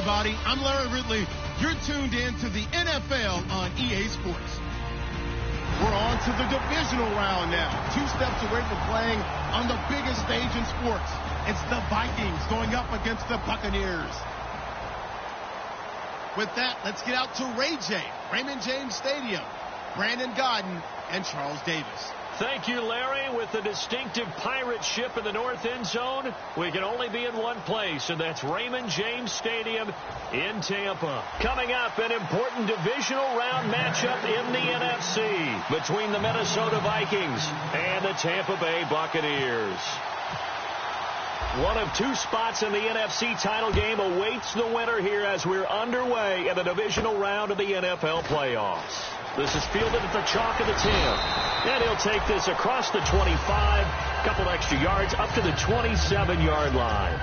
everybody. I'm Larry Ridley. You're tuned in to the NFL on EA Sports. We're on to the divisional round now. 2 steps away from playing on the biggest stage in sports. It's the Vikings going up against the Buccaneers. With that, let's get out to Ray J, Raymond James Stadium, Brandon Godden, and Charles Davis. Thank you, Larry. With the distinctive pirate ship in the north end zone, we can only be in one place, and that's Raymond James Stadium in Tampa. Coming up, an important divisional round matchup in the NFC between the Minnesota Vikings and the Tampa Bay Buccaneers. One of 2 spots in the NFC title game awaits the winner here as we're underway in the divisional round of the NFL playoffs. This is fielded at the chalk of the 10. And he'll take this across the 25, couple extra yards up to the 27-yard line.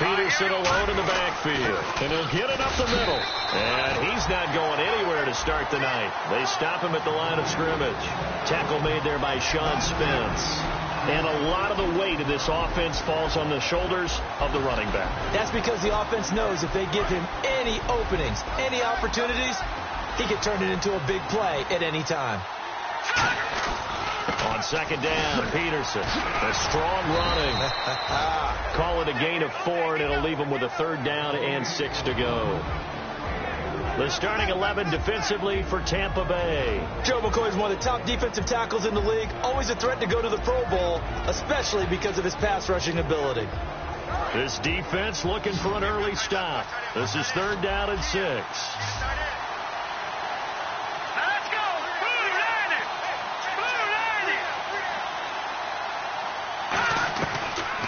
Peterson alone in the backfield, and he'll get it up the middle. And he's not going anywhere to start the night. They stop him at the line of scrimmage. Tackle made there by Sean Spence. And a lot of the weight of this offense falls on the shoulders of the running back. That's because the offense knows if they give him any openings, any opportunities, he can turn it into a big play at any time. On second down, Peterson. A strong running. Call it a gain of 4, and it'll leave him with a 3rd down and 6 to go. The starting 11 defensively for Tampa Bay. Joe McCoy is one of the top defensive tackles in the league. Always a threat to go to the Pro Bowl, especially because of his pass rushing ability. This defense looking for an early stop. This is 3rd down and 6.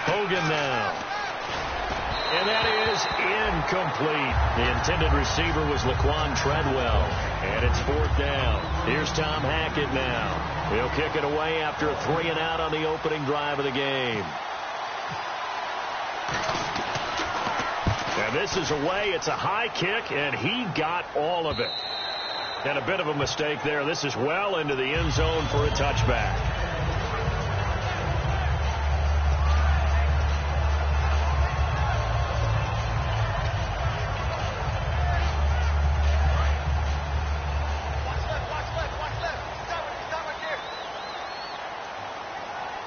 Hogan now. And that is incomplete. The intended receiver was Laquan Treadwell. And it's 4th down. Here's Tom Hackett now. He'll kick it away after a 3-and-out on the opening drive of the game. And this is away. It's a high kick, and he got all of it. And a bit of a mistake there. This is well into the end zone for a touchback.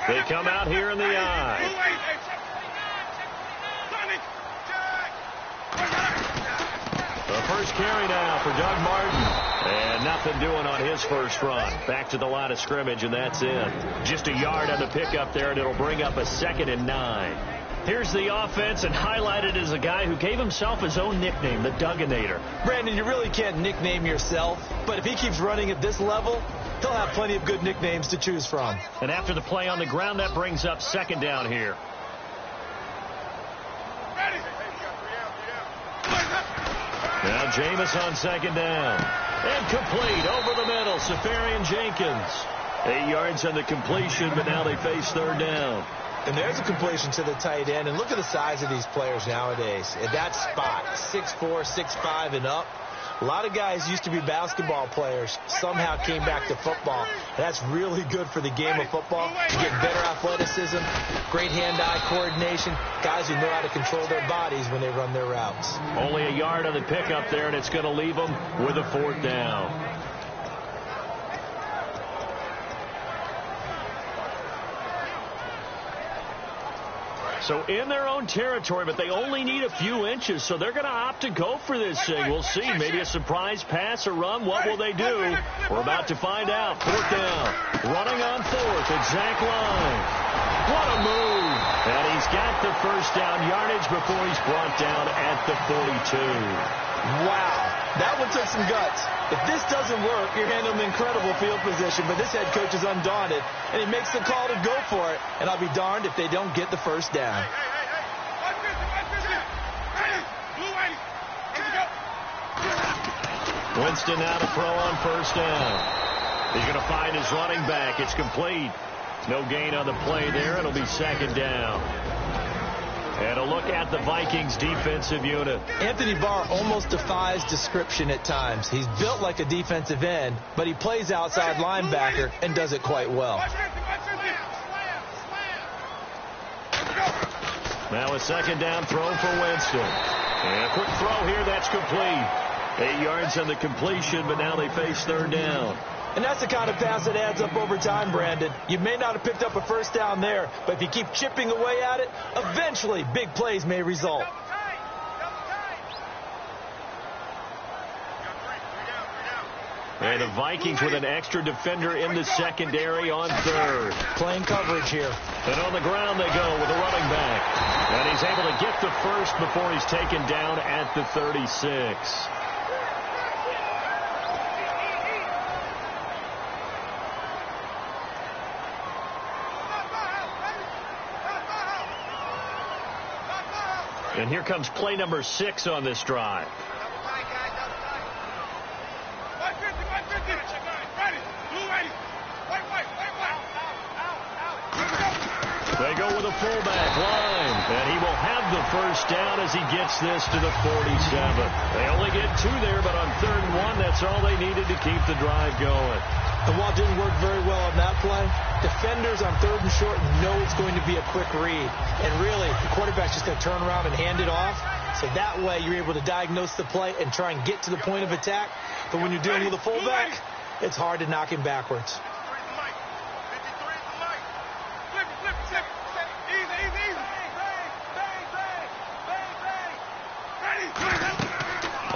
They come out here in the I. The first carry now for Doug Martin. And nothing doing on his first run. Back to the line of scrimmage, and that's it. Just a yard on the pickup there, and it'll bring up a 2nd and 9. Here's the offense, and highlighted as a guy who gave himself his own nickname, the Dugginator. Brandon, you really can't nickname yourself, but if he keeps running at this level, he'll have plenty of good nicknames to choose from. And after the play on the ground, that brings up 2nd down here. Now Jameis on 2nd down. And complete over the middle. Safarian Jenkins. 8 yards on the completion, but now they face 3rd down. And there's a completion to the tight end. And look at the size of these players nowadays. At that spot, 6'4", 6'5", and up. A lot of guys used to be basketball players, somehow came back to football. That's really good for the game of football. You get better athleticism, great hand-eye coordination, guys who know how to control their bodies when they run their routes. Only a yard on the pickup there, and it's going to leave them with a 4th down. So in their own territory, but they only need a few inches, so they're going to opt to go for this thing. We'll see. Maybe a surprise pass or run. What will they do? We're about to find out. 4th down. Running on 4th. Exact line. What a move. And he's got the first down yardage before he's brought down at the 42. Wow. That one took some guts. If this doesn't work, you're handling incredible field position, but this head coach is undaunted, and he makes the call to go for it, and I'll be darned if they don't get the first down. Winston now to throw on 1st down. He's going to find his running back. It's complete. No gain on the play there. It'll be 2nd down. And a look at the Vikings defensive unit. Anthony Barr almost defies description at times. He's built like a defensive end, but he plays outside linebacker and does it quite well. Now a second down throw for Winston. And a quick throw here, that's complete. 8 yards on the completion, but now they face third down. And that's the kind of pass that adds up over time, Brandon. You may not have picked up a first down there, but if you keep chipping away at it, eventually big plays may result. And the Vikings with an extra defender in the secondary on third. Playing coverage here. And on the ground they go with a running back. And he's able to get the first before he's taken down at the 36. And here comes play number 6 on this drive. They go with a fullback line, and he will have the first down as he gets this to the 47. They only get 2 there, but on 3rd and 1, that's all they needed to keep the drive going. And while it didn't work very well on that play, defenders on 3rd and short know it's going to be a quick read. And really, the quarterback's just going to turn around and hand it off. So that way, you're able to diagnose the play and try and get to the point of attack. But when you're dealing with a fullback, it's hard to knock him backwards.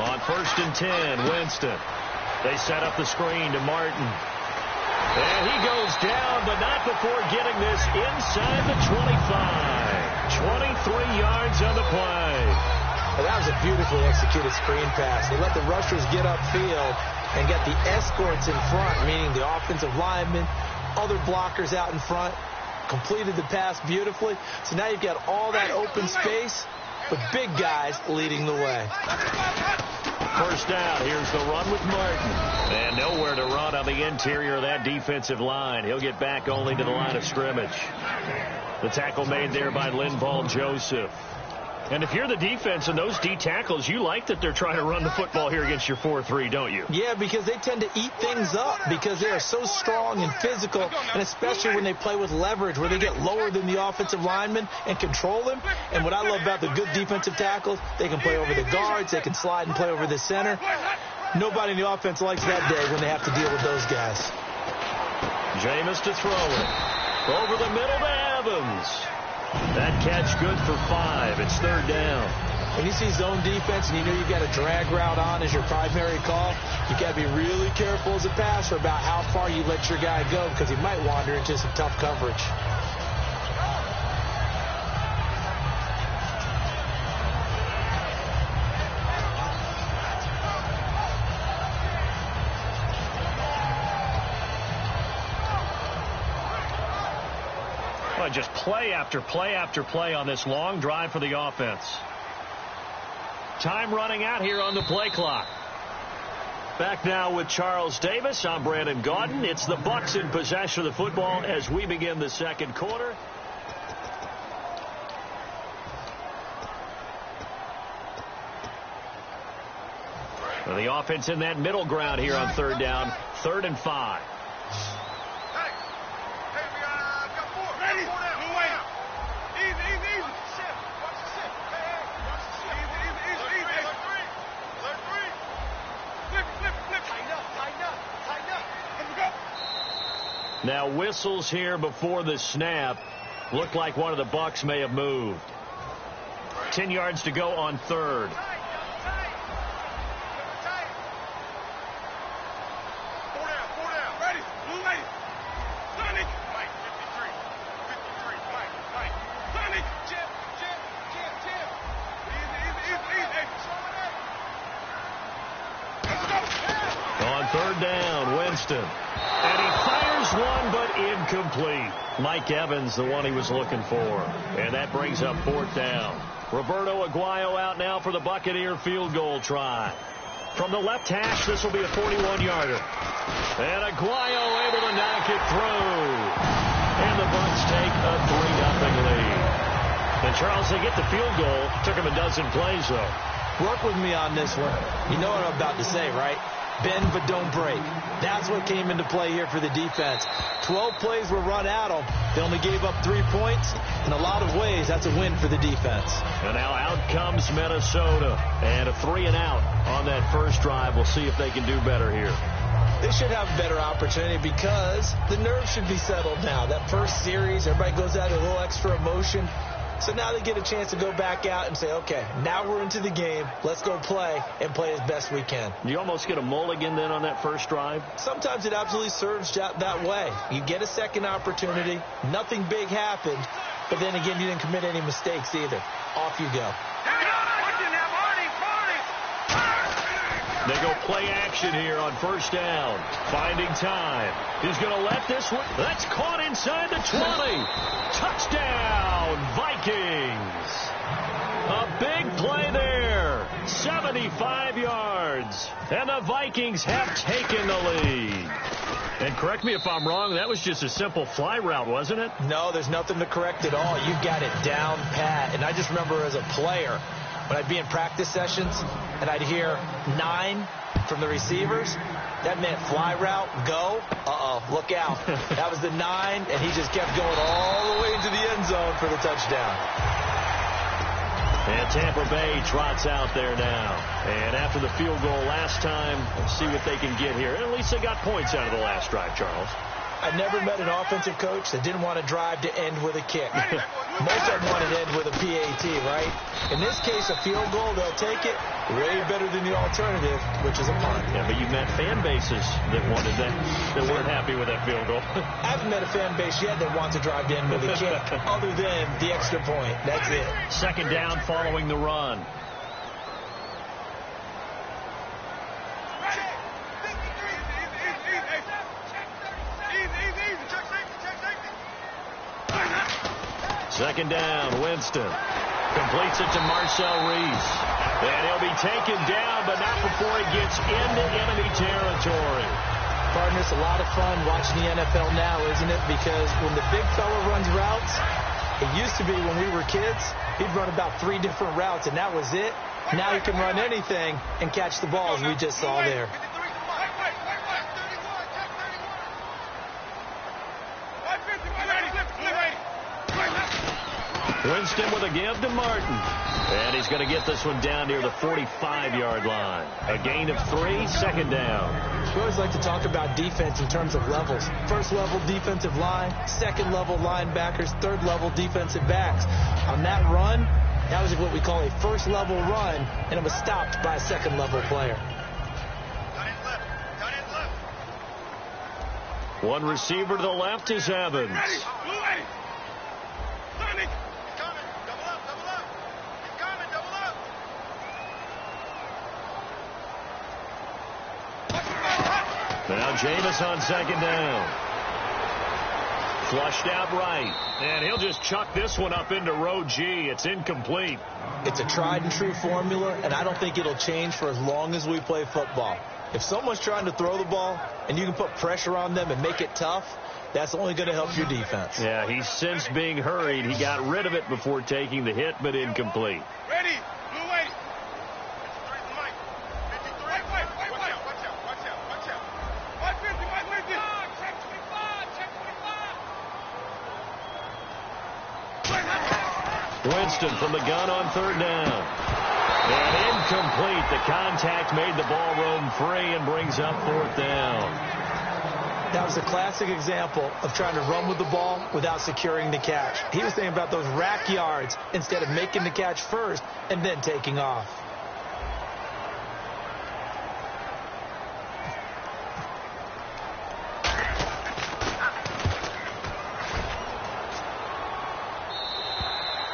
On 1st and 10, Winston. They set up the screen to Martin. And he goes down, but not before getting this inside the 25. 23 yards on the play. Well, that was a beautifully executed screen pass. They let the rushers get upfield and get the escorts in front, meaning the offensive linemen, other blockers out in front, completed the pass beautifully. So now you've got all that open space with big guys leading the way. First down, here's the run with Martin. And nowhere to run on the interior of that defensive line. He'll get back only to the line of scrimmage. The tackle made there by Linval Joseph. And if you're the defense and those D tackles, you like that they're trying to run the football here against your 4-3, don't you? Yeah, because they tend to eat things up because they are so strong and physical, and especially when they play with leverage where they get lower than the offensive lineman and control them. And what I love about the good defensive tackles, they can play over the guards, they can slide and play over the center. Nobody in the offense likes that day when they have to deal with those guys. Jameis to throw it. Over the middle to Evans. That catch good for 5. It's 3rd down. When you see zone defense and you know you've got a drag route on as your primary call, you've got to be really careful as a passer about how far you let your guy go because he might wander into some tough coverage. Just play after play after play on this long drive for the offense. Time running out here on the play clock. Back now with Charles Davis. I'm Brandon Gaudin. It's the Bucs in possession of the football as we begin the 2nd quarter. Well, the offense in that middle ground here on 3rd down. 3rd and 5. Now whistles here before the snap. Looked like one of the Bucs may have moved. 10 yards to go on 3rd. On 3rd down, Winston. And he fires one, but incomplete. Mike Evans, the one he was looking for. And that brings up 4th down. Roberto Aguayo out now for the Buccaneer field goal try. From the left hash, this will be a 41-yarder. And Aguayo able to knock it through. And the Bucs take a 3-0 lead. And Charles, they get the field goal. Took him a dozen plays, though. Work with me on this one. You know what I'm about to say, right? Bend but don't break. That's what came into play here for the defense. 12 plays were run at them. They only gave up 3 points. In a lot of ways, that's a win for the defense. And now out comes Minnesota. And a 3-and-out on that first drive. We'll see if they can do better here. They should have a better opportunity because the nerves should be settled now. That first series, everybody goes out with a little extra emotion. So now they get a chance to go back out and say, okay, now we're into the game. Let's go play and play as best we can. You almost get a mulligan then on that first drive? Sometimes it absolutely serves that way. You get a second opportunity. Nothing big happened. But then again, you didn't commit any mistakes either. Off you go. They go play action here on first down. Finding time. He's going to let this one. That's caught inside the 20. Touchdown, Vikings. A big play there. 75 yards. And the Vikings have taken the lead. And correct me if I'm wrong, that was just a simple fly route, wasn't it? No, there's nothing to correct at all. You got it down pat. And I just remember as a player, when I'd be in practice sessions and I'd hear 9 from the receivers, that meant fly route, go. Look out. That was the 9, and he just kept going all the way into the end zone for the touchdown. And Tampa Bay trots out there now. And after the field goal last time, let's see what they can get here. And at least they got points out of the last drive, Charles. I never met an offensive coach that didn't want to drive to end with a kick. Most of them want to end with a PAT, right? In this case, a field goal, they'll take it. Way better than the alternative, which is a punt. Yeah, but you've met fan bases that wanted that weren't happy with that field goal. I haven't met a fan base yet that wants to drive to end with a kick, other than the extra point. That's it. Second down following the run. Second down, Winston. Completes it to Marcel Reese. And he'll be taken down, but not before he gets into enemy territory. Partner, it's a lot of fun watching the NFL now, isn't it? Because when the big fella runs routes, it used to be when we were kids, he'd run about 3 different routes, and that was it. Now he can run anything and catch the balls we just saw there. Winston with a give to Martin. And he's going to get this one down near the 45-yard line. A gain of 3, second down. We always like to talk about defense in terms of levels. First level defensive line, second level linebackers, third level defensive backs. On that run, that was what we call a first level run, and it was stopped by a second level player. One receiver to the left is Evans. Now Jameis on second down. Flushed out right. And he'll just chuck this one up into row G. It's incomplete. It's a tried and true formula, and I don't think it'll change for as long as we play football. If someone's trying to throw the ball and you can put pressure on them and make it tough, that's only going to help your defense. Yeah, he's since being hurried. He got rid of it before taking the hit, but incomplete. Ready. Winston from the gun on third down. And incomplete. The contact made the ball roam free and brings up fourth down. That was a classic example of trying to run with the ball without securing the catch. He was thinking about those rack yards instead of making the catch first and then taking off.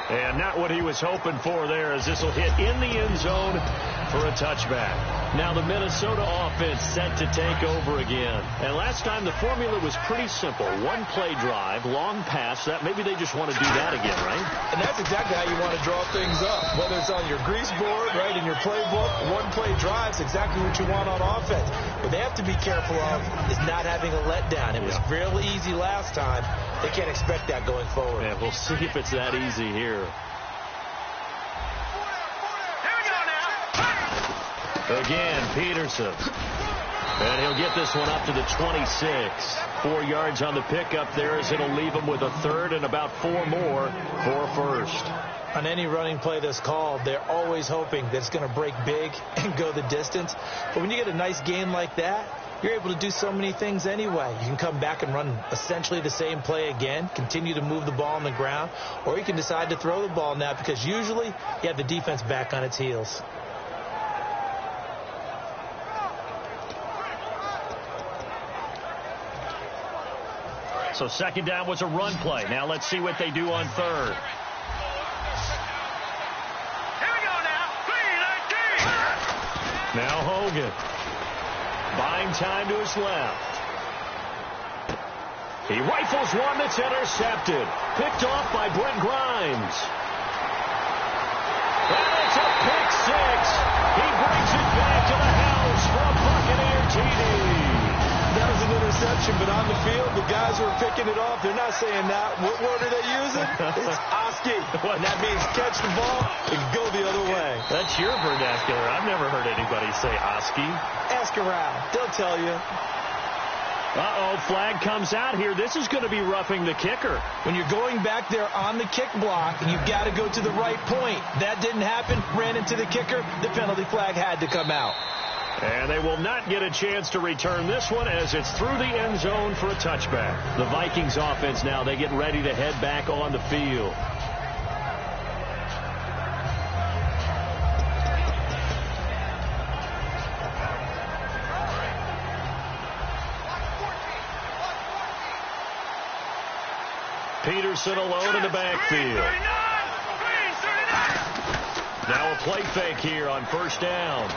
And not what he was hoping for there, as this will hit in the end zone for a touchback. Now the Minnesota offense set to take over again. And last time the formula was pretty simple. One play drive, long pass. That maybe they just want to do that again, right? And that's exactly how you want to draw things up. Whether it's on your grease board, right, in your playbook, one play drive's exactly what you want on offense. What they have to be careful of is not having a letdown. It was real easy last time. They can't expect that going forward. Yeah, we'll see if it's that easy here. Again, Peterson. And he'll get this one up to the 26. 4 yards on the pickup there as it'll leave him with a third and about 4 more for a first. On any running play that's called, they're always hoping that it's going to break big and go the distance. But when you get a nice game like that, you're able to do so many things anyway. You can come back and run essentially the same play again, continue to move the ball on the ground, or you can decide to throw the ball now because usually you have the defense back on its heels. So second down was a run play. Now let's see what they do on third. Here we go now. 3-19. Now Hogan. Buying time to his left. He rifles one that's intercepted. Picked off by Brent Grimes. And it's a pick six. He brings it back to the house for a Buccaneer TD. That was an interception, but on the field, the guys who are picking it off, they're not saying that. What word are they using? It's Oski. And that means catch the ball and go the other way. That's your vernacular. I've never heard anybody say Oski. Ask around. They'll tell you. Uh-oh, flag comes out here. This is going to be roughing the kicker. When you're going back there on the kick block, you've got to go to the right point. That didn't happen. Ran into the kicker. The penalty flag had to come out. And they will not get a chance to return this one as it's through the end zone for a touchback. The Vikings offense now, they get ready to head back on the field. Peterson alone in the backfield. Now a play fake here on first down.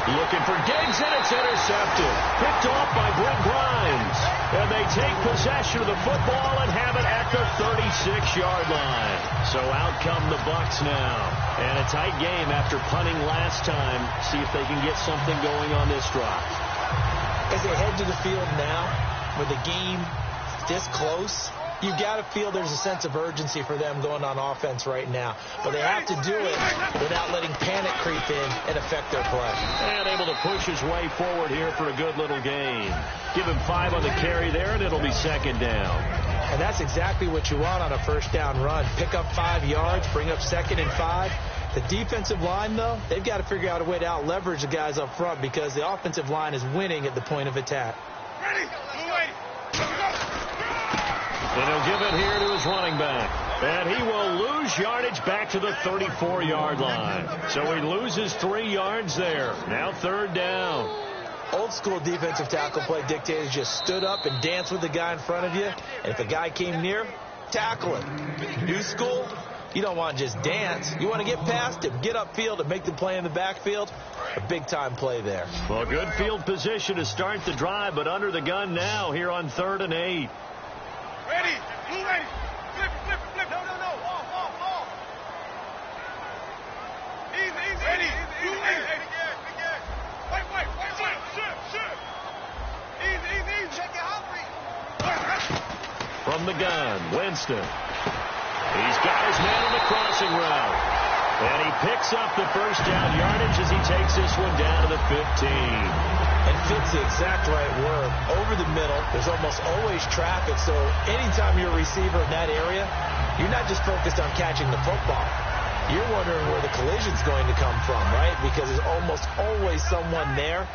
Looking for Diggs, and it's intercepted. Picked off by Brent Grimes. And they take possession of the football and have it at the 36-yard line. So out come the Bucs now. And a tight game after punting last time. See if they can get something going on this drive. As they head to the field now, with the game this close, you've got to feel there's a sense of urgency for them going on offense right now. But they have to do it without letting panic creep in and affect their play. And able to push his way forward here for a good little gain. Give him 5 on the carry there, and it'll be second down. And that's exactly what you want on a first down run. Pick up 5 yards, bring up second and 5. The defensive line, though, they've got to figure out a way to out-leverage the guys up front because the offensive line is winning at the point of attack. And he'll give it here to his running back. And he will lose yardage back to the 34-yard line. So he loses 3 yards there. Now third down. Old school defensive tackle play dictators just stood up and danced with the guy in front of you. And if a guy came near, tackle him. New school, you don't want to just dance. You want to get past him, get upfield, and make the play in the backfield. A big-time play there. Well, good field position to start the drive, but under the gun now here on 3rd and 8. Ready. Blue ready. Flip. No. Wall. Easy. Ready. Blue ready. Wait. Shit. Easy. Check it out. From the gun, Winston. He's got his man on the crossing route. And he picks up the first down yardage as he takes this one down to the 15. And fits the exact right word. Over the middle, there's almost always traffic, so anytime you're a receiver in that area, you're not just focused on catching the football. You're wondering where the collision's going to come from, right? Because there's almost always someone there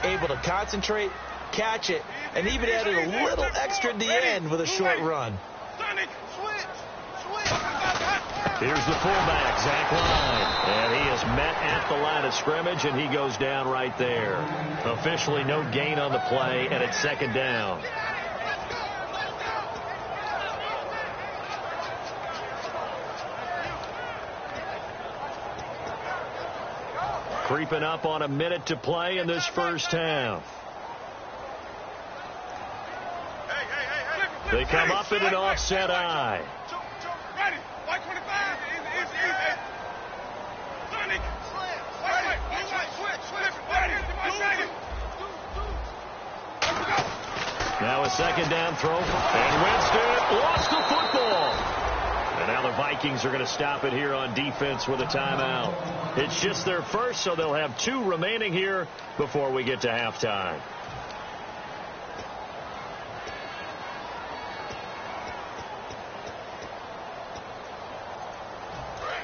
able to concentrate, catch it, and even added a little extra at the end with a short run. Here's the fullback, Zach Line. And he is met at the line of scrimmage, and he goes down right there. Officially no gain on the play, and it's second down. Creeping up on a minute to play in this first half. They come up in an offset eye. Ready. White 25. Easy. Sonic. Switch. Ready. Now a second down throw. And Winston lost the football. And now the Vikings are going to stop it here on defense with a timeout. It's just their first, so they'll have 2 remaining here before we get to halftime.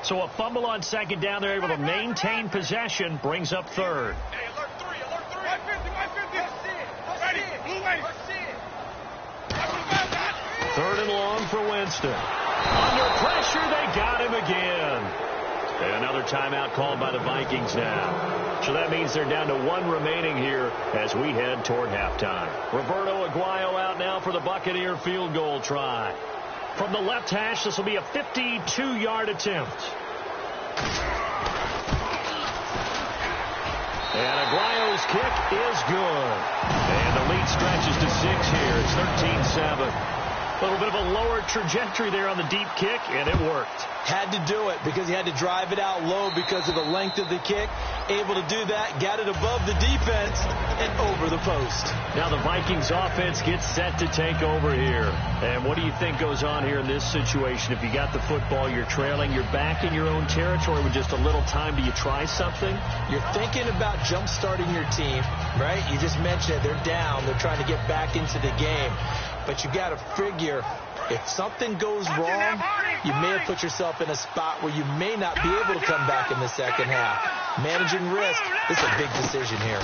So a fumble on second down. They're able to maintain possession. Brings up third. Hey, alert 3, alert 3. 550, 550. Ready, blue wave. Third and long for Winston. Under pressure, they got him again. And another timeout called by the Vikings now. So that means they're down to 1 remaining here as we head toward halftime. Roberto Aguayo out now for the Buccaneer field goal try. From the left hash, this will be a 52-yard attempt. And Aguayo's kick is good. And the lead stretches to 6 here. It's 13-7. A little bit of a lower trajectory there on the deep kick, and it worked. Had to do it because he had to drive it out low because of the length of the kick. Able to do that, got it above the defense and over the post. Now the Vikings offense gets set to take over here. And what do you think goes on here in this situation? If you got the football, you're trailing, you're back in your own territory with just a little time. Do you try something? You're thinking about jump-starting your team, right? You just mentioned it. They're down. They're trying to get back into the game. But you got to figure if something goes wrong, you may have put yourself in a spot where you may not be able to come back in the second half. Managing risk is a big decision here.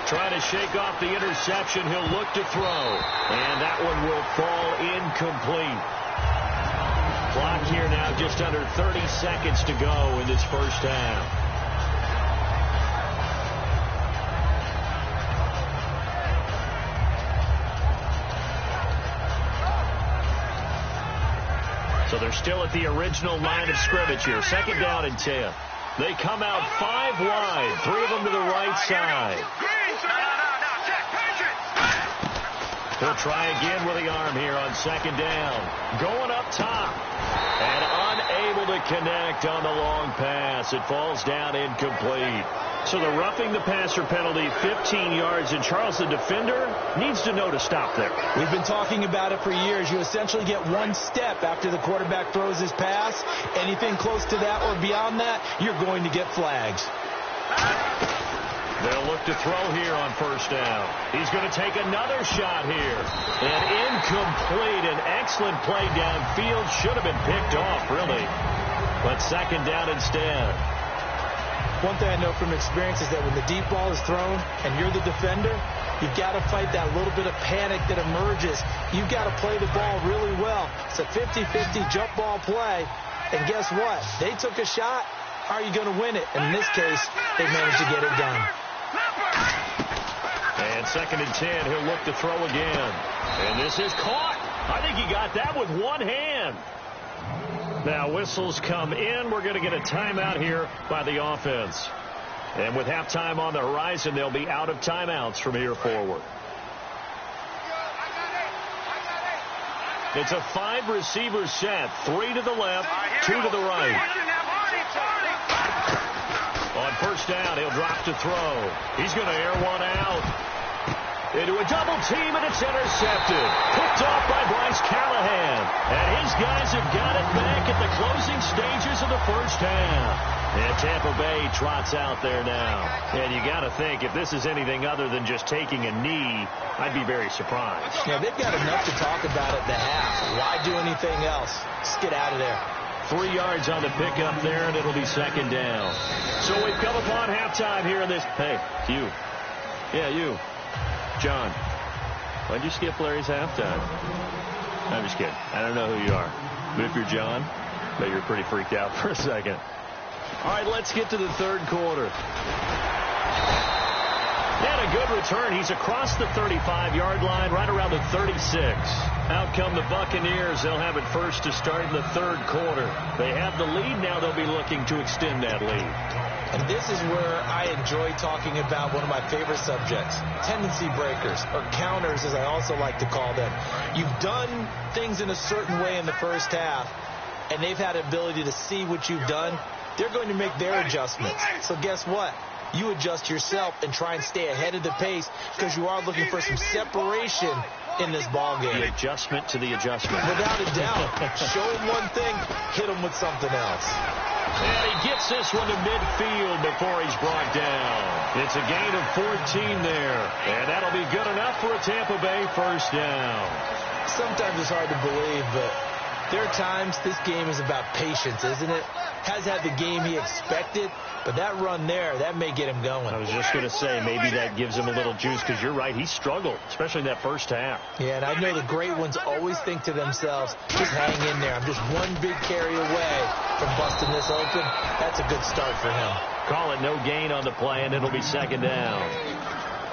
Trying to shake off the interception. He'll look to throw. And that one will fall incomplete. Clock here now just under 30 seconds to go in this first half. So they're still at the original line of scrimmage here. Second down and 10. They come out 5 wide. 3 of them to the right side. He'll try again with the arm here on second down. Going up top. And unable to connect on the long pass. It falls down incomplete. So the roughing the passer penalty, 15 yards. And Charles, the defender, needs to know to stop there. We've been talking about it for years. You essentially get 1 step after the quarterback throws his pass. Anything close to that or beyond that, you're going to get flags. They'll look to throw here on first down. He's going to take another shot here. And incomplete. An excellent play downfield. Should have been picked off, really. But second down instead. One thing I know from experience is that when the deep ball is thrown and you're the defender, you've got to fight that little bit of panic that emerges. You've got to play the ball really well. It's a 50-50 jump ball play. And guess what? They took a shot. How are you going to win it? And in this case, they managed to get it done. And second and 10, he'll look to throw again. And this is caught. I think he got that with one hand. Now whistles come in. We're going to get a timeout here by the offense. And with halftime on the horizon, they'll be out of timeouts from here forward. It's a 5-receiver set. 3 to the left, 2 to the right. On first down, he'll drop to throw. He's going to air one out. Into a double team, and it's intercepted. Picked off by Bryce Callahan. And his guys have got it back at the closing stages of the first half. And Tampa Bay trots out there now. And you got to think, if this is anything other than just taking a knee, I'd be very surprised. Yeah, they've got enough to talk about at the half. Why do anything else? Just get out of there. 3 yards on the pickup there, and it'll be second down. So we've come upon halftime here in this. Hey, you. Yeah, you. John, why'd you skip Larry's halftime? I'm just kidding. I don't know who you are. But if you're John, I bet you're pretty freaked out for a second. All right, let's get to the third quarter. And a good return. He's across the 35-yard line, right around the 36. Out come the Buccaneers. They'll have it first to start in the third quarter. They have the lead now. They'll be looking to extend that lead. And this is where I enjoy talking about one of my favorite subjects, tendency breakers, or counters, as I also like to call them. You've done things in a certain way in the first half, and they've had the ability to see what you've done. They're going to make their adjustments. So guess what? you adjust yourself and try and stay ahead of the pace because you are looking for some separation in this ball game. The adjustment to the adjustment. Without a doubt. Show him one thing, hit him with something else. And he gets this one to midfield before he's brought down. It's a gain of 14 there. And that'll be good enough for a Tampa Bay first down. Sometimes it's hard to believe, but there are times this game is about patience, isn't it? Has had the game he expected, but that run there, that may get him going. I was just going to say, maybe that gives him a little juice, because you're right, he struggled, especially in that first half. Yeah, and I know the great ones always think to themselves, just hang in there. I'm just one big carry away from busting this open. That's a good start for him. Call it no gain on the play, and it'll be second down.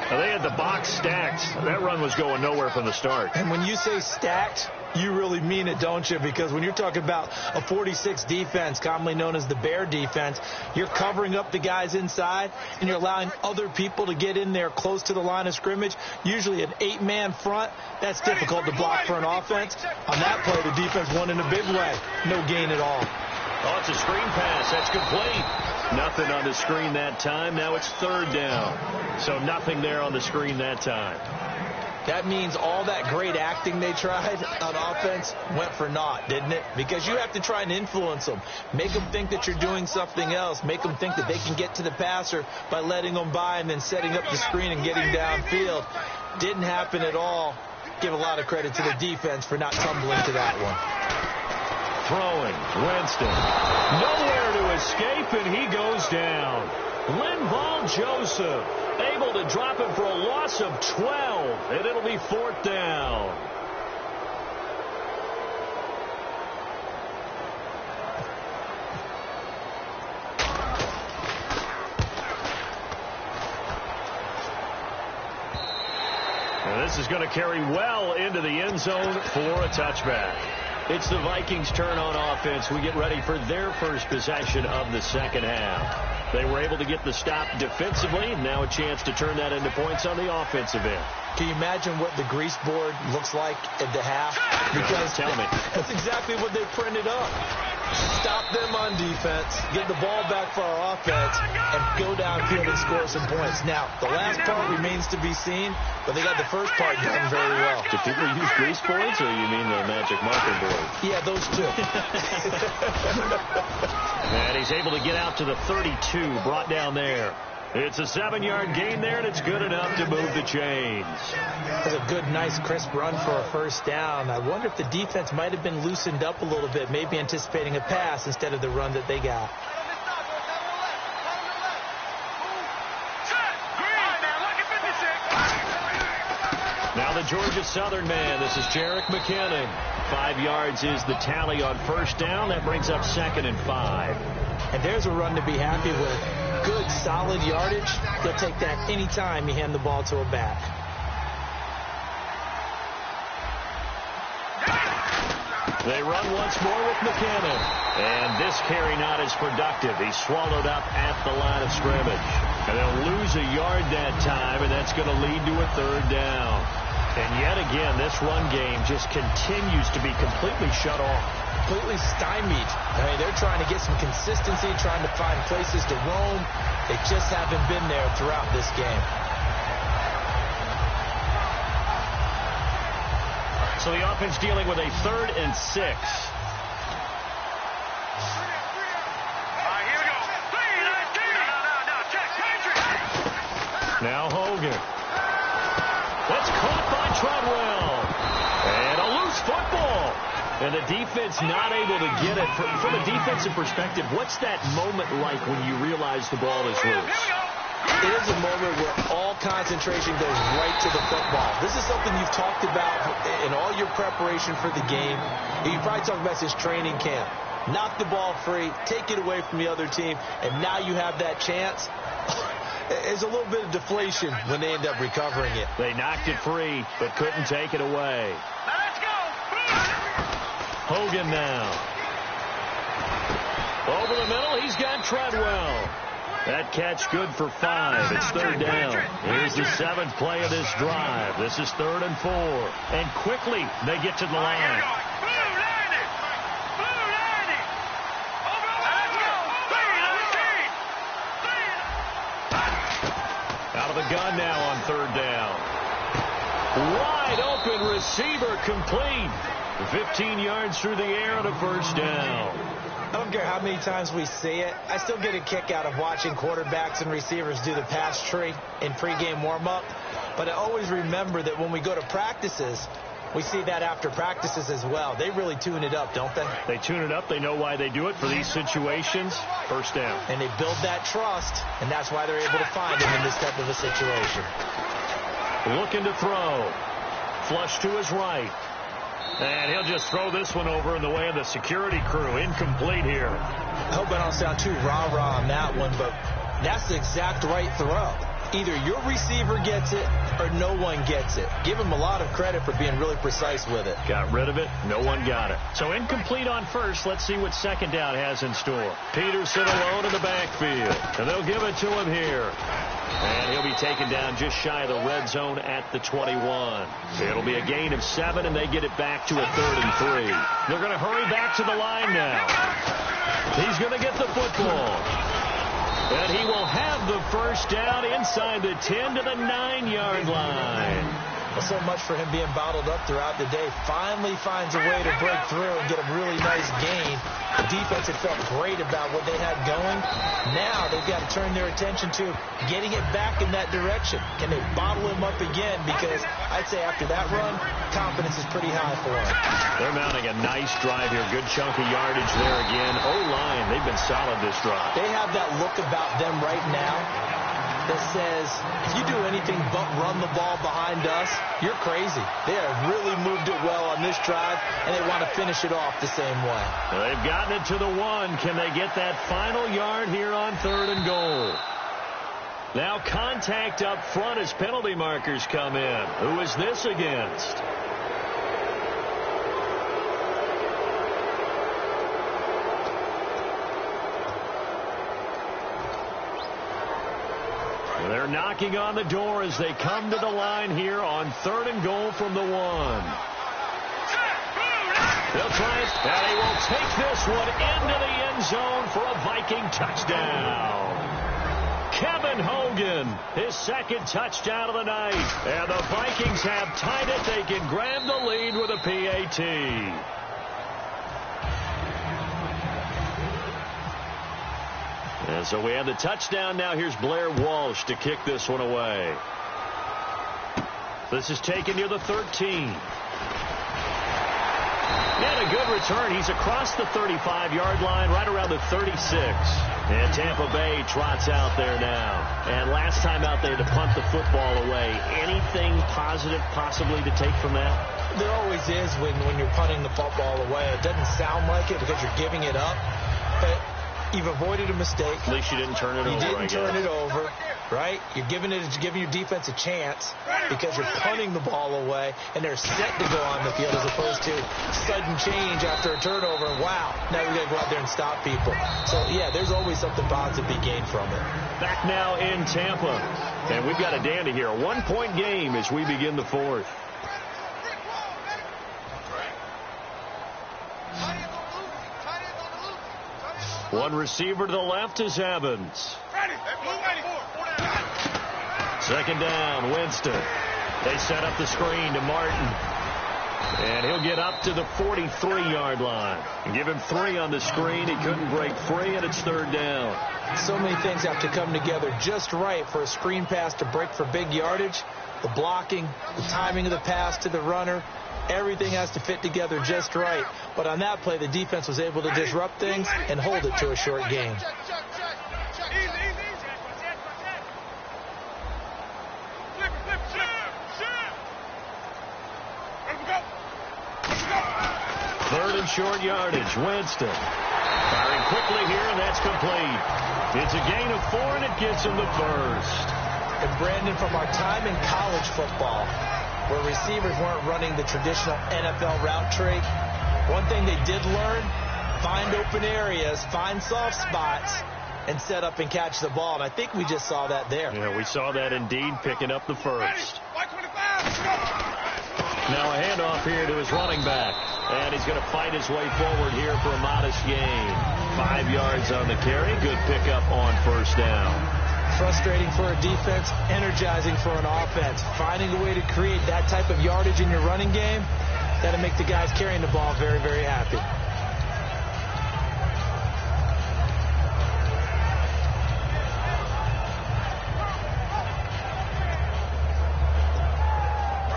Now, they had the box stacked. That run was going nowhere from the start. And when you say stacked, you really mean it, don't you? Because when you're talking about a 46 defense, commonly known as the Bear defense, you're covering up the guys inside, and you're allowing other people to get in there close to the line of scrimmage. Usually an 8-man front, that's difficult to block for an offense. On that play, the defense won in a big way. No gain at all. Oh, it's a screen pass. That's complete. Nothing on the screen that time. Now it's third down. So nothing there on the screen that time. That means all that great acting they tried on offense went for naught, didn't it? Because you have to try and influence them. Make them think that you're doing something else. Make them think that they can get to the passer by letting them by and then setting up the screen and getting downfield. Didn't happen at all. Give a lot of credit to the defense for not tumbling to that one. Throwing, Winston. Nowhere to escape, and he goes down. Linval Joseph able to drop him for a loss of 12, and it'll be fourth down. And this is going to carry well into the end zone for a touchback. It's the Vikings' turn on offense. We get ready for their first possession of the second half. They were able to get the stop defensively, and now a chance to turn that into points on the offensive end. Can you imagine what the grease board looks like at the half? Because tell me. That's exactly what they printed up. Stop them on defense, get the ball back for our offense, and go downfield and score some points. Now, the last part remains to be seen, but they got the first part done very well. Do people use grease boards, or you mean the magic marker board? Yeah, those two. And he's able to get out to the 32, brought down there. It's a 7-yard gain there, and it's good enough to move the chains. That's a good, nice, crisp run for a first down. I wonder if the defense might have been loosened up a little bit, maybe anticipating a pass instead of the run that they got. Now the Georgia Southern man. This is Jerick McKinnon. 5 yards is the tally on first down. That brings up 2nd and 5. And there's a run to be happy with. Good, solid yardage. They'll take that any time you hand the ball to a back. They run once more with McKinnon. And this carry not as productive. He's swallowed up at the line of scrimmage. And they'll lose a yard that time, and that's going to lead to a third down. And yet again, this run game just continues to be completely shut off. Completely stymied. I mean, they're trying to get some consistency, trying to find places to roam. They just haven't been there throughout this game. So the offense dealing with a 3rd and 6. Now Hogan. That's caught by Treadwell. And a loose football. And the defense not able to get it. From a defensive perspective, what's that moment like when you realize the ball is loose? It is a moment where all concentration goes right to the football. This is something you've talked about in all your preparation for the game. You probably talked about since training camp. Knock the ball free, take it away from the other team, and now you have that chance. There's a little bit of deflation when they end up recovering it. They knocked it free, but couldn't take it away. Let's go. Hogan now. Over the middle, he's got Treadwell. That catch good for 5. It's third down. Here's the 7th play of this drive. This is 3rd and 4. And quickly, they get to the line. now on third down. Wide open receiver complete. 15 yards through the air on a first down. I don't care how many times we see it. I still get a kick out of watching quarterbacks and receivers do the pass tree in pregame warm-up. But I always remember that when we go to practices, we see that after practices as well. They really tune it up, don't they? They tune it up. They know why they do it for these situations. First down. And they build that trust, and that's why they're able to find him in this type of a situation. Looking to throw. Flush to his right. And he'll just throw this one over in the way of the security crew. Incomplete here. I hope I don't sound too rah-rah on that one, but that's the exact right throw. Either your receiver gets it or no one gets it. Give him a lot of credit for being really precise with it. Got rid of it. No one got it. So incomplete on first. Let's see what second down has in store. Peterson alone in the backfield. And they'll give it to him here. And he'll be taken down just shy of the red zone at the 21. It'll be a gain of 7, and they get it back to a 3rd and 3. They're going to hurry back to the line now. He's going to get the football. And he will have the first down inside the 10 to the 9-yard line. Well, so much for him being bottled up throughout the day. Finally finds a way to break through and get a really nice gain. The defense had felt great about what they had going. Now they've got to turn their attention to getting it back in that direction. Can they bottle him up again? Because I'd say after that run, confidence is pretty high for him. They're mounting a nice drive here. Good chunk of yardage there again. O-line, they've been solid this drive. They have that look about them right now that says, if you do anything but run the ball behind us, you're crazy. They have really moved it well on this drive, and they want to finish it off the same way. They've gotten it to the 1. Can they get that final yard here on 3rd and goal? Now contact up front as penalty markers come in. Who is this against? They're knocking on the door as they come to the line here on 3rd and goal from the 1. They'll try it, and he will take this one into the end zone for a Viking touchdown. Kevin Hogan, his 2nd touchdown of the night. And the Vikings have tied it. They can grab the lead with a PAT. And so we have the touchdown. Now here's Blair Walsh to kick this one away. This is taken near the 13. And a good return. He's across the 35-yard line, right around the 36. And Tampa Bay trots out there now. And last time out there to punt the football away. Anything positive possibly to take from that? There always is when you're punting the football away. It doesn't sound like it because you're giving it up. But you've avoided a mistake. At least you didn't turn it over. You didn't turn it over, right? You're giving your defense a chance because you're punting the ball away, and they're set to go on the field as opposed to sudden change after a turnover. And wow, now we got to go out there and stop people. So, yeah, there's always something positive to be gained from it. Back now in Tampa, and we've got a dandy here. A 1-point game as we begin the 4th. One receiver to the left is Evans. Second down, Winston. They set up the screen to Martin. And he'll get up to the 43-yard line. And give him 3 on the screen. He couldn't break free, and it's 3rd down. So many things have to come together just right for a screen pass to break for big yardage. The blocking, the timing of the pass to the runner. Everything has to fit together just right. But on that play, the defense was able to disrupt things and hold it to a short game. Third and short yardage. Winston firing quickly here, and that's complete. It's a gain of 4, and it gets him the first. And Brandon, from our time in college football, where receivers weren't running the traditional NFL route tree, one thing they did learn, find open areas, find soft spots, and set up and catch the ball. And I think we just saw that there. Yeah, we saw that indeed, picking up the first. Now a handoff here to his running back. And he's going to fight his way forward here for a modest gain. 5 yards on the carry. Good pickup on first down. frustrating for a defense, energizing for an offense. Finding a way to create that type of yardage in your running game, that'll make the guys carrying the ball very, very happy.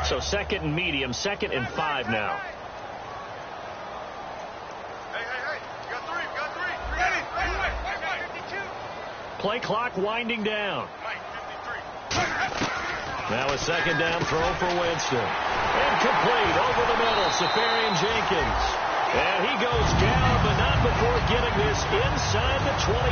So second and medium, 2nd and 5 now. Play clock winding down. Now a 2nd down throw for Winston. Incomplete over the middle. Safarian Jenkins. And he goes down, but not before getting this inside the 25.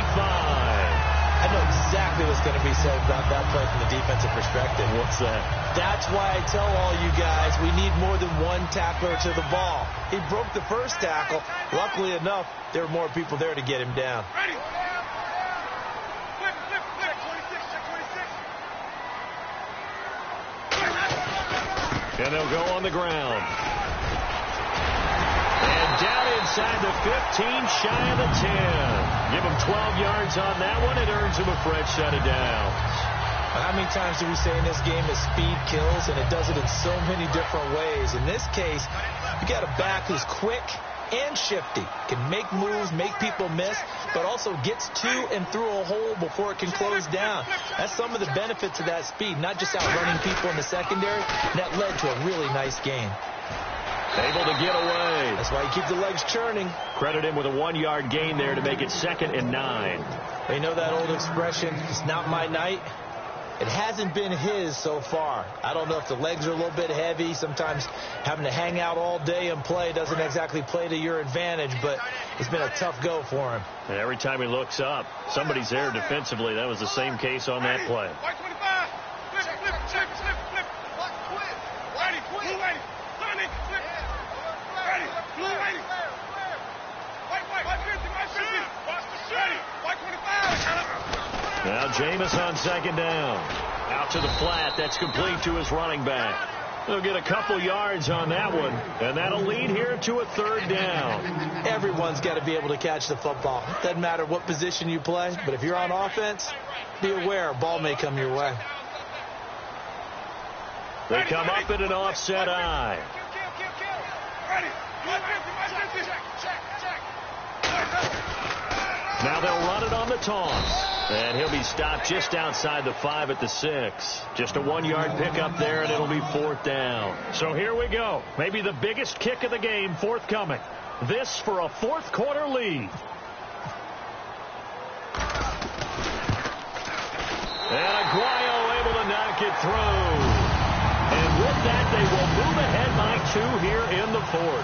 I know exactly what's going to be said about that play from the defensive perspective. What's that? That's why I tell all you guys we need more than one tackler to the ball. He broke the first tackle. Luckily enough, there were more people there to get him down. Ready. Flip, 26, check 26. And they'll go on the ground. And down inside the 15, shy of the 10. Give him 12 yards on that one. It earns him a fresh set of downs. How many times do we say in this game that speed kills, and it does it in so many different ways? In this case, you got a back who's quick and shifty, can make moves, make people miss, but also gets to and through a hole before it can close down. That's some of the benefits of that speed, not just outrunning people in the secondary. And that led to a really nice game. Able to get away. That's why you keep the legs churning. Credit him with a 1-yard gain there to make it 2nd and 9. You know that old expression, it's not my night? It hasn't been his so far. I don't know if the legs are a little bit heavy. Sometimes having to hang out all day and play doesn't exactly play to your advantage, but it's been a tough go for him. And every time he looks up, somebody's there defensively. That was the same case on that play. White 25. Flip. Ready, blue lady. Sonny, flip. Ready, blue lady. White 50. Watch the shot. White 25. Now Jameis on 2nd down. Out to the flat. That's complete to his running back. He'll get a couple yards on that one, and that'll lead here to a 3rd down. Everyone's got to be able to catch the football. Doesn't matter what position you play, but if you're on offense, be aware a ball may come your way. They come up in an offset eye. Ready. Now they'll run it on the toss. And he'll be stopped just outside the 5 at the 6. Just a 1-yard pickup there, and it'll be 4th down. So here we go. Maybe the biggest kick of the game forthcoming. This for a 4th quarter lead. And Aguayo able to knock it through. And with that, they will move ahead by 2 here in the 4th.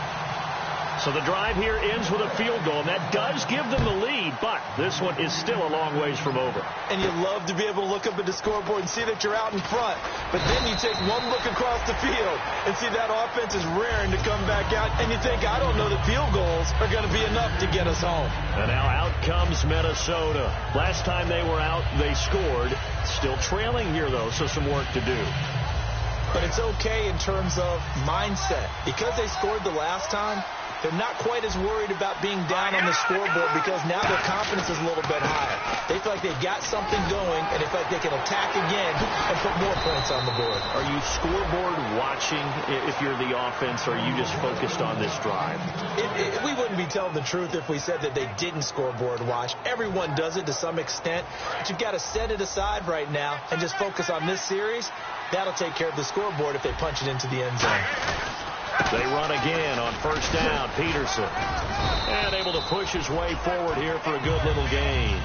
So the drive here ends with a field goal, and that does give them the lead, but this one is still a long ways from over. And you love to be able to look up at the scoreboard and see that you're out in front, but then you take one look across the field and see that offense is raring to come back out, and you think, I don't know that field goals are going to be enough to get us home. And now out comes Minnesota. Last time they were out, they scored. Still trailing here, though, so some work to do. But it's okay in terms of mindset. Because they scored the last time, they're not quite as worried about being down on the scoreboard because now their confidence is a little bit higher. They feel like they've got something going, and they feel like they can attack again and put more points on the board. Are you scoreboard watching if you're the offense, or are you just focused on this drive? We wouldn't be telling the truth if we said that they didn't scoreboard watch. Everyone does it to some extent, but you've got to set it aside right now and just focus on this series. That'll take care of the scoreboard if they punch it into the end zone. They run again on 1st down. Peterson. And able to push his way forward here for a good little gain.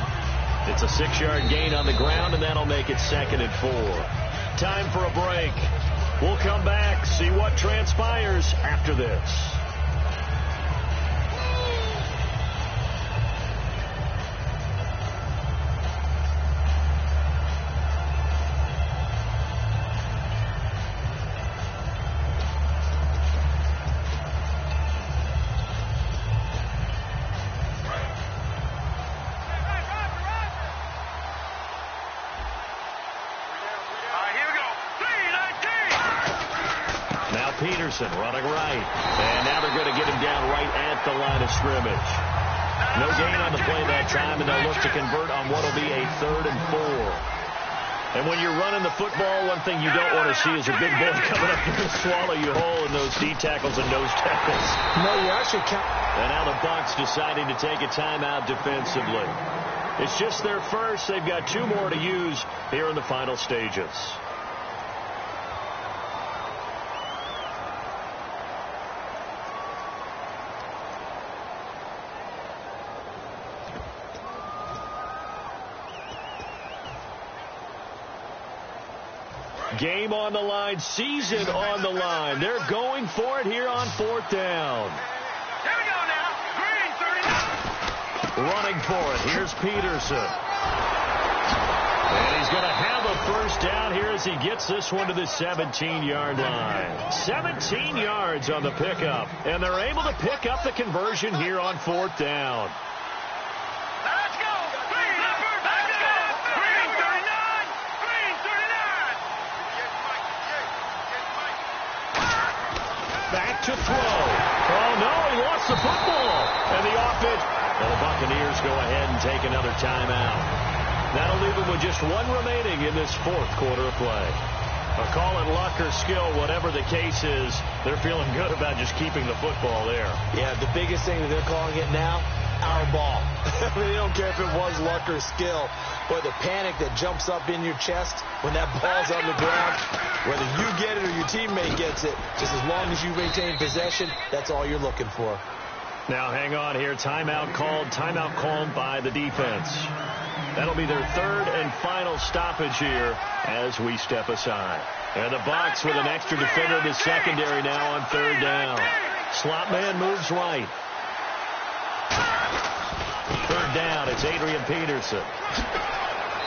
It's a 6-yard gain on the ground, and that'll make it 2nd and 4. Time for a break. We'll come back, see what transpires after this. Peterson running right. And now they're going to get him down right at the line of scrimmage. No gain on the play that time, and they'll look to convert on what will be a 3rd and 4. And when you're running the football, one thing you don't want to see is a big boy coming up to swallow you whole in those D tackles and nose tackles. No, you actually can't. And now the Bucs deciding to take a timeout defensively. It's just their first. They've got 2 more to use here in the final stages. Game on the line, season on the line. They're going for it here on 4th down. Here we go now. Green, 39. Running for it. Here's Peterson. And he's going to have a first down here as he gets this one to the 17-yard line. 17 yards on the pickup. And they're able to pick up the conversion here on 4th down. Let's go. Green, let's go. Green, 39. Green, 39. Back to throw. Oh, no, he lost the football. And the offense. And the Buccaneers go ahead and take another timeout. That'll leave them with just 1 remaining in this 4th quarter of play. Call it luck or skill, whatever the case is, they're feeling good about just keeping the football there. Yeah, the biggest thing that they're calling it now, our ball. I mean, they don't care if it was luck or skill, but the panic that jumps up in your chest when that ball's on the ground, whether you get it or your teammate gets it, just as long as you maintain possession, that's all you're looking for. Now hang on here. Timeout called by the defense. That'll be their 3rd and final stoppage here as we step aside. And the Bucs with an extra defender in the secondary now on 3rd down. Slot man moves right. 3rd down, it's Adrian Peterson.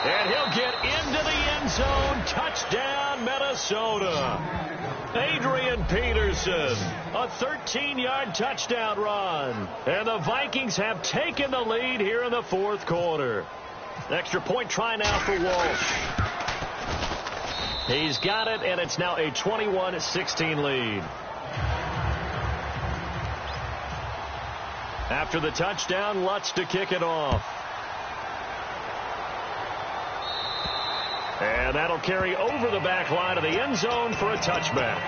And he'll get into the end zone. Touchdown, Minnesota. Adrian Peterson, a 13-yard touchdown run. And the Vikings have taken the lead here in the 4th quarter. Extra point try now for Walsh. He's got it, and it's now a 21-16 lead. After the touchdown, Lutz to kick it off. And that'll carry over the back line of the end zone for a touchback.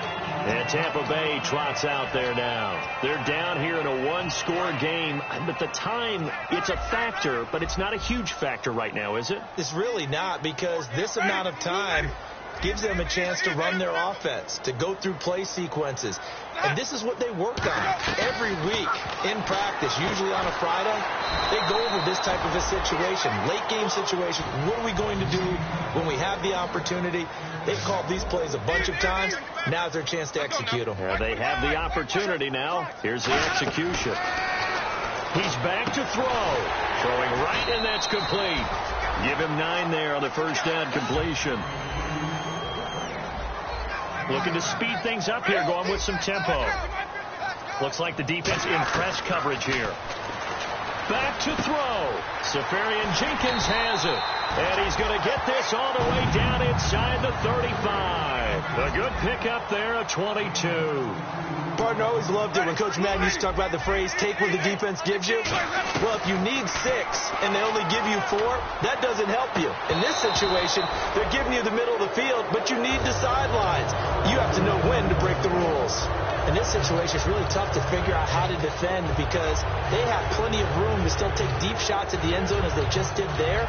And Tampa Bay trots out there now. They're down here in a 1-score game. But the time, it's a factor, but it's not a huge factor right now, is it? It's really not, because this amount of time gives them a chance to run their offense, to go through play sequences. And this is what they work on every week in practice, usually on a Friday. They go over this type of a situation, late game situation. What are we going to do when we have the opportunity? They've called these plays a bunch of times. Now's their chance to execute them. Yeah, they have the opportunity now. Here's the execution. He's back to throw. Throwing right, and that's complete. Give him 9 there on the first down completion. Looking to speed things up here, going with some tempo. Looks like the defense in press coverage here. Back to throw. Safarian Jenkins has it. And he's going to get this all the way down inside the 35. A good pickup there, a 22. Partner, I always loved it when Coach Madden used to talk about the phrase, take what the defense gives you. Well, if you need 6 and they only give you 4, that doesn't help you. In this situation, they're giving you the middle of the field, but you need the sidelines. You have to know when to break the rules. In this situation, it's really tough to figure out how to defend because they have plenty of room to still take deep shots at the end zone as they just did there.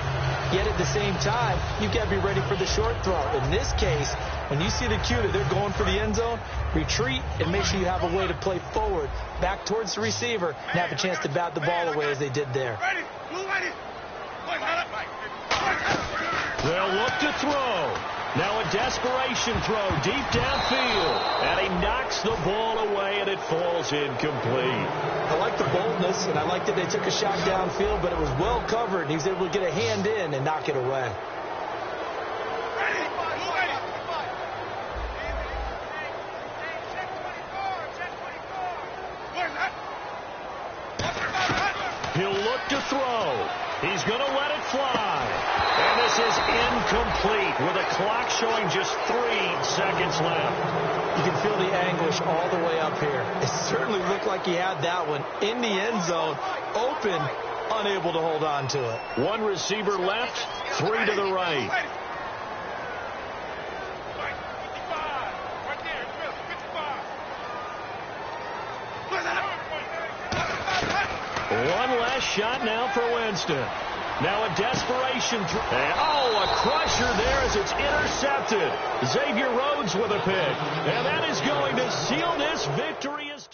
Yet at the same time, you've got to be ready for the short throw. In this case, when you see the cue that they're going for the end zone, retreat and make sure you have a way to play forward, back towards the receiver, and have a chance to bat the ball away as they did there. They'll look to throw. Now a desperation throw deep downfield. And he knocks the ball away, and it falls incomplete. I like the boldness, and I like that they took a shot downfield, but it was well covered, and he was able to get a hand in and knock it away. He'll look to throw. He's going to let it fly. And this is incomplete with a clock showing just 3 seconds left. You can feel the anguish all the way up here. It certainly looked like he had that one in the end zone, open, unable to hold on to it. 1 receiver left, 3 to the right. One last shot now for Winston. Now a desperation. A crusher there as it's intercepted. Xavier Rhodes with a pick. And that is going to seal this victory as